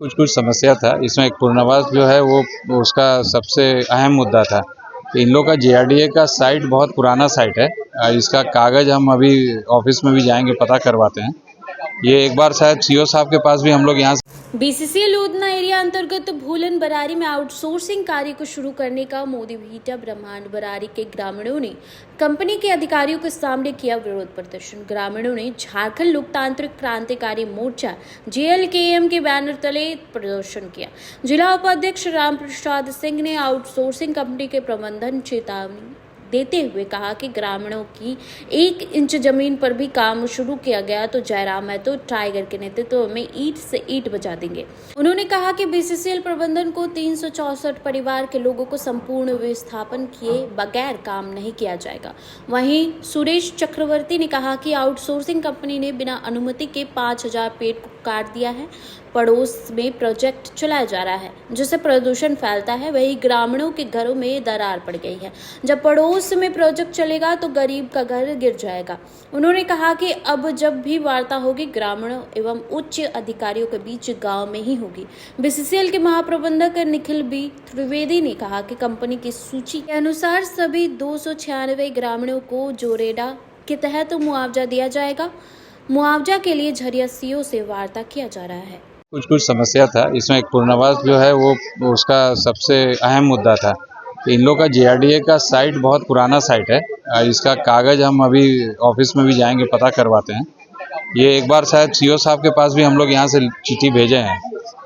कुछ कुछ समस्या था इसमें। एक पुनर्वास जो है वो उसका सबसे अहम मुद्दा था। इन लोग का JRDA का साइट बहुत पुराना साइट है। इसका कागज़ हम अभी ऑफिस में भी जाएंगे, पता करवाते हैं। ये एक बार शायद CO साहब के पास भी हम लोग यहाँ BCCL उधना एरिया अंतर्गत भूलन बरारी में आउटसोर्सिंग कार्य को शुरू करने का मोदी भीटा ब्रह्मांड बरारी के ग्रामीणों ने कंपनी के अधिकारियों के सामने किया विरोध प्रदर्शन। ग्रामीणों ने झारखंड लोकतांत्रिक क्रांतिकारी मोर्चा JLKM के बैनर तले प्रदर्शन किया। जिला उपाध्यक्ष रामप्रसाद सिंह ने आउटसोर्सिंग कंपनी के प्रबंधन चेतावनी देते हुए कहा कि ग्रामीणों की 1 इंच जमीन पर भी काम शुरू किया गया तो जयराम महतो टाइगर के नेतृत्व में ईंट से ईंट बजा देंगे। उन्होंने कहा कि BCCL प्रबंधन को 364 परिवार के लोगों को संपूर्ण विस्थापन किए बगैर काम नहीं किया जाएगा। वहीं सुरेश चक्रवर्ती ने कहा कि आउटसोर्सिंग कंपनी ने बिना अनुमति के 5000 पेड़ को काट दिया है। पड़ोस में प्रोजेक्ट चलाया जा रहा है जिससे प्रदूषण फैलता है। वहीं ग्रामीणों के घरों में दरार पड़ गई है। जब पड़ोस में प्रोजेक्ट चलेगा तो गरीब का घर गिर जाएगा। उन्होंने कहा कि अब जब भी वार्ता होगी ग्रामीणों एवं उच्च अधिकारियों के बीच गांव में ही होगी। BCCL के महाप्रबंधक निखिल B त्रिवेदी ने कहा कि कंपनी की सूची के अनुसार सभी 296 ग्रामीणों को जोरेडा के तहत मुआवजा दिया जाएगा। मुआवजा के लिए झरिया CO से वार्ता किया जा रहा है। कुछ कुछ समस्या था इसमें। एक पुनर्वास जो है वो उसका सबसे अहम मुद्दा था। इन लोग का JRDA का साइट बहुत पुराना साइट है। इसका कागज़ हम अभी ऑफिस में भी जाएंगे, पता करवाते हैं। ये एक बार शायद CO साहब के पास भी हम लोग यहाँ से चिट्ठी भेजे हैं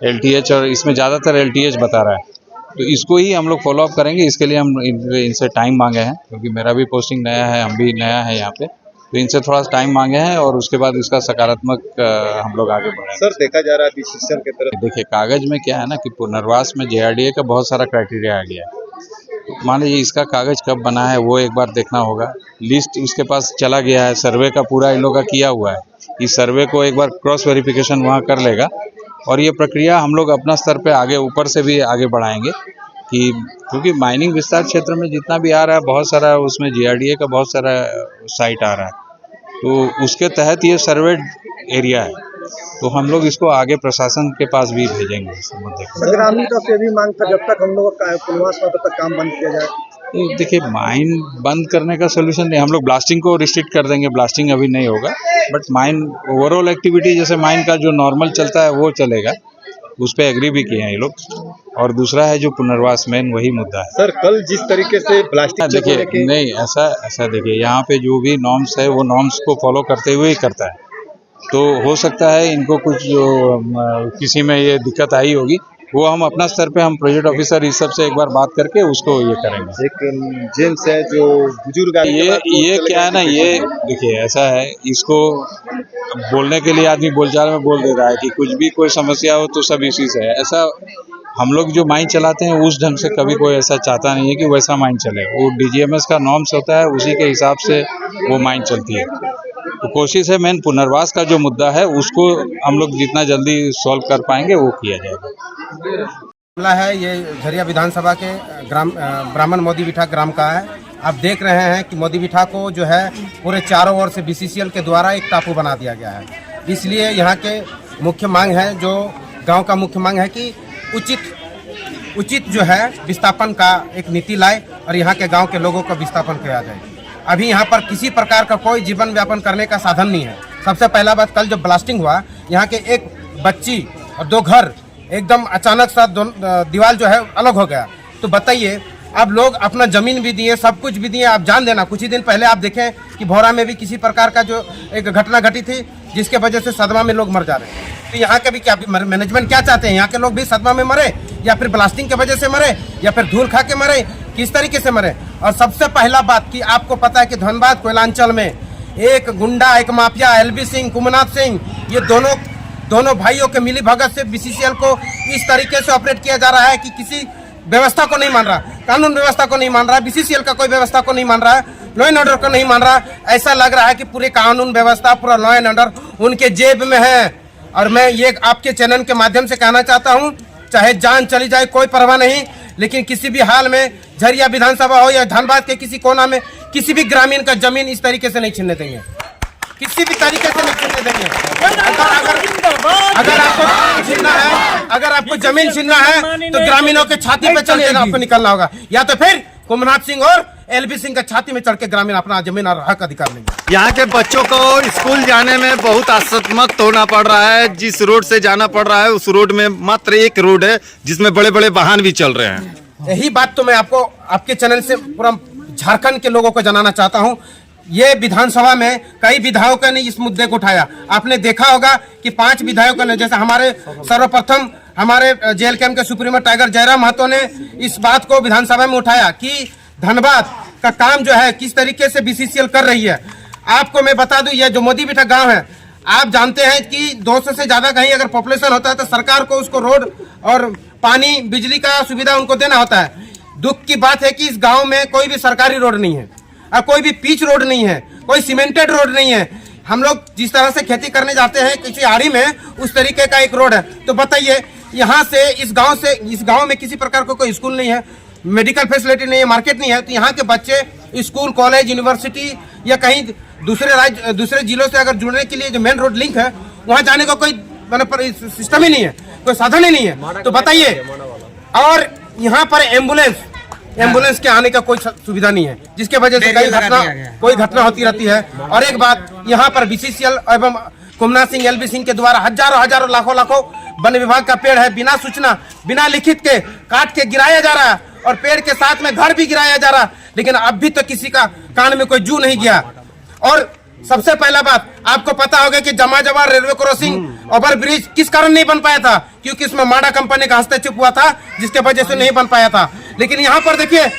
LTH, और इसमें ज़्यादातर LTH बता रहा है। तो इसको ही हम लोग फॉलोअप करेंगे। इसके लिए हम इनसे टाइम मांगे हैं क्योंकि मेरा भी पोस्टिंग नया है, हम भी नया है यहाँ पे, तो इनसे थोड़ा टाइम मांगे हैं और उसके बाद इसका सकारात्मक हम लोग आगे बढ़ेंगे। सर, देखा जा रहा है BCCL की तरफ, देखिए कागज़ में क्या है ना कि पुनर्वास में JRDA का बहुत सारा क्राइटेरिया आ गया है। तो मान लीजिए इसका कागज़ कब बना है वो एक बार देखना होगा। लिस्ट उसके पास चला गया है, सर्वे का पूरा इन लोग का किया हुआ है। इस सर्वे को एक बार क्रॉस वेरिफिकेशन वहाँ कर लेगा और ये प्रक्रिया हम लोग अपना स्तर पे आगे ऊपर से भी आगे बढ़ाएंगे कि क्योंकि माइनिंग विस्तार क्षेत्र में जितना भी आ रहा है बहुत सारा उसमें JRDA का बहुत सारा साइट आ रहा है, तो उसके तहत ये सर्वेड एरिया है। तो हम लोग इसको आगे प्रशासन के पास भी भेजेंगे इस मुद्दे को। ग्रामीण का भी मांग था जब तक हम लोग का पुनर्वास होता तब तक काम बंद किया जाए। तो देखिए माइन बंद करने का सोल्यूशन नहीं, हम लोग ब्लास्टिंग को रिस्ट्रिक्ट कर देंगे। ब्लास्टिंग अभी नहीं होगा, बट माइन ओवरऑल एक्टिविटी जैसे माइन का जो नॉर्मल चलता है वो चलेगा। उस पर एग्री भी किए हैं ये लोग। और दूसरा है जो पुनर्वास, मेन वही मुद्दा है। सर, कल जिस तरीके से ब्लास्टिंग देखिए नहीं ऐसा देखिए यहाँ पे जो भी नॉर्म्स है वो नॉर्म्स को फॉलो करते हुए ही करता है। तो हो सकता है इनको कुछ जो किसी में ये दिक्कत आई होगी, वो हम अपना स्तर पे हम प्रोजेक्ट ऑफिसर इस सब से एक बार बात करके उसको ये करेंगे। एक जेंट्स है जो बुजुर्ग ये क्या है ना, ये देखिए ऐसा है, इसको बोलने के लिए आदमी बोलचाल में बोल दे रहा है कि कुछ भी कोई समस्या हो तो सब इसी से है। ऐसा हम लोग जो माइन चलाते हैं उस ढंग से कभी कोई ऐसा चाहता नहीं है कि वैसा माइन चले। वो DGMS का नॉर्म्स होता है, उसी के हिसाब से वो माइन चलती है। तो कोशिश है मेन पुनर्वास का जो मुद्दा है उसको हम लोग जितना जल्दी सॉल्व कर पाएंगे वो किया जाएगा। मामला है ये झरिया विधानसभा के ग्राम ब्राह्मण मोदी बिठा ग्राम का है। आप देख रहे हैं कि मोदी बिठा को जो है पूरे चारों ओर से BCCL के द्वारा एक टापू बना दिया गया है। इसलिए यहाँ के मुख्य मांग है, जो गांव का मुख्य मांग है कि उचित जो है विस्थापन का एक नीति लाए और यहाँ के गांव के लोगों का विस्थापन किया जाए। अभी यहाँ पर किसी प्रकार का कोई जीवन व्यापन करने का साधन नहीं है। सबसे पहला बात, कल जब ब्लास्टिंग हुआ यहाँ के एक बच्ची और 2 घर एकदम अचानक सा दीवार जो है अलग हो गया। तो बताइए, अब लोग अपना जमीन भी दिए, सब कुछ भी दिए। आप जान देना, कुछ ही दिन पहले आप देखें कि भौरा में भी किसी प्रकार का जो एक घटना घटी थी जिसके वजह से सदमा में लोग मर जा रहे हैं। तो यहाँ के भी क्या मैनेजमेंट क्या चाहते हैं, यहाँ के लोग भी सदमा में मरे या फिर ब्लास्टिंग की वजह से मरे या फिर धूल खा के मरे, किस तरीके से मरे। और सबसे पहला बात कि आपको पता है कि धनबाद कोयलांचल में एक गुंडा, एक माफिया LB सिंह, कुमनाथ सिंह, ये दोनों भाइयों के मिली भगत से BCCL को इस तरीके से ऑपरेट किया जा रहा है कि किसी व्यवस्था को नहीं मान रहा, कानून व्यवस्था को नहीं मान रहा, BCCL का कोई व्यवस्था को नहीं मान रहा है, लॉ एंड ऑर्डर को नहीं मान रहा। ऐसा लग रहा है कि पूरे कानून व्यवस्था, पूरा लॉ एंड ऑर्डर उनके जेब में है। और मैं ये आपके चैनल के माध्यम से कहना चाहता हूँ, चाहे जान चली जाए कोई परवाह नहीं, लेकिन किसी भी हाल में झरिया विधानसभा हो या धनबाद के किसी कोना में किसी भी ग्रामीण का जमीन इस तरीके से नहीं छीनने देंगे। किसी भी तरीके से नहीं छीनने देंगे। अगर आपको जमीन छीनना है तो ग्रामीणों के छाती पे चढ़ के आपको निकलना होगा, या तो फिर कुमनाथ सिंह और एलबी सिंह का छाती में चढ़ के ग्रामीण अपना जमीन और हक अधिकार लेंगे। यहाँ के बच्चों को स्कूल जाने में बहुत असमर्थ होना पड़ रहा है। जिस रोड से जाना पड़ रहा है उस रोड में मात्र एक रोड है जिसमें बड़े बड़े वाहन भी चल रहे हैं। यही बात तो मैं आपको आपके चैनल से पूरा झारखंड के लोगों को जनाना चाहता हूँ। ये विधानसभा में कई विधायकों ने इस मुद्दे को उठाया। आपने देखा होगा कि 5 विधायकों ने, जैसे हमारे सर्वप्रथम हमारे जेएलकेएम के सुप्रीमो टाइगर जयराम महतो ने इस बात को विधानसभा में उठाया कि धनबाद का काम जो है किस तरीके से बीसीसीएल कर रही है। आपको मैं बता दूं, ये जो मोदी बिठा गांव है, आप जानते हैं कि 200 से ज्यादा कहीं अगर पॉपुलेशन होता है तो सरकार को उसको रोड और पानी बिजली का सुविधा उनको देना होता है। दुख की बात है कि इस गांव में कोई भी सरकारी रोड नहीं है और कोई भी पिच रोड नहीं है, कोई सीमेंटेड रोड नहीं है। हम लोग जिस तरह से खेती करने जाते हैं किसी आड़ी में, उस तरीके का एक रोड है। तो बताइए, यहाँ से इस गांव में किसी प्रकार का कोई स्कूल नहीं है, मेडिकल फैसिलिटी नहीं है, मार्केट नहीं है। तो यहाँ के बच्चे स्कूल, कॉलेज, यूनिवर्सिटी या कहीं दूसरे जिलों से अगर जुड़ने के लिए जो मेन रोड लिंक है, वहाँ जाने का कोई सिस्टम ही नहीं है, कोई साधन ही नहीं है। तो बताइए, और यहाँ पर एम्बुलेंस के आने का कोई सुविधा नहीं है, जिसके वजह से कोई घटना होती रहती है। और एक बात, यहाँ पर बीसीसीएल एवं कुमनाथ सिंह, एलबी सिंह के द्वारा हजारों लाखों वन विभाग का पेड़ है बिना सूचना, बिना लिखित के काट के गिराया जा रहा है और पेड़ के साथ में घर भी गिराया जा रहा है, लेकिन अभी तक किसी का कान में कोई जू नहीं गया। और सबसे पहला बात, आपको पता होगा कि जमा रेलवे क्रॉसिंग ओवर ब्रिज किस कारण नहीं बन पाया था, क्योंकि इसमें माडा कंपनी का हस्तक्षेप हुआ था, जिसके वजह से नहीं बन पाया था। लेकिन यहाँ पर देखिए,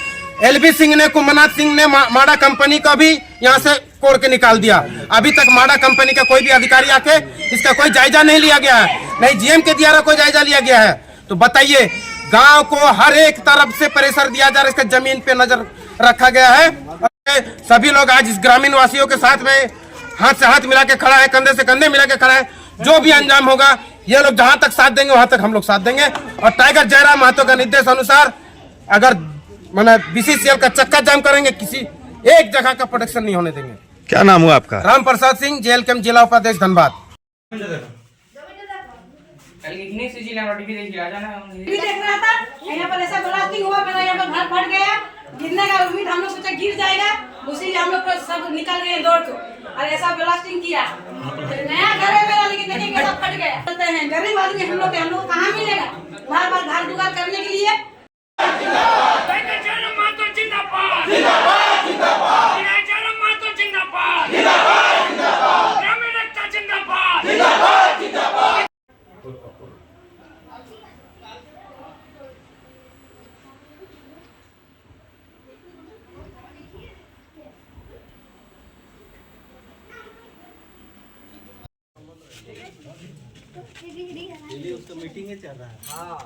एलबी सिंह ने, कुमनाथ सिंह ने माडा कंपनी का भी यहाँ से कोड़ के निकाल दिया। अभी तक माडा कंपनी का कोई भी अधिकारी आके इसका कोई जायजा नहीं लिया गया है, नहीं जीएम के द्वारा कोई जायजा लिया गया है। तो बताइए, गांव को हर एक तरफ से प्रेशर दिया जा रहा है, इसका जमीन पे नजर रखा गया है। सभी लोग आज इस ग्रामीण वासियों के साथ में हाथ से हाथ मिला के खड़ा है, कंधे से कंधे मिला के खड़ा है। जो भी अंजाम होगा, ये लोग जहां तक साथ देंगे वहां तक हम लोग साथ देंगे। और टाइगर जयराम महतो का निर्देश अनुसार अगर बीसीसीएल का चक्का जाम करेंगे, किसी एक जगह का प्रोटेक्शन नहीं होने देंगे। क्या नाम हुआ आपका? राम प्रसाद सिंह, जेएलकेएम जिला उपाध्यक्ष, धनबाद। भी देख रहा था, यहाँ पर ऐसा ब्लास्टिंग हुआ, मेरा यहाँ पर घर फट गया, गिरने का उम्मीद, हम लोग सोचा गिर जाएगा, उसी हम लोग सब निकल गए दौड़ को, और ऐसा ब्लास्टिंग किया। नया घर है मेरा, लेकिन देखेंगे सब फट गया। बोलते हैं गरीब आदमी हम लोग कहाँ मिलेगा बार घर दुगार करने के लिए। मीटिंग चल रहा है। हाँ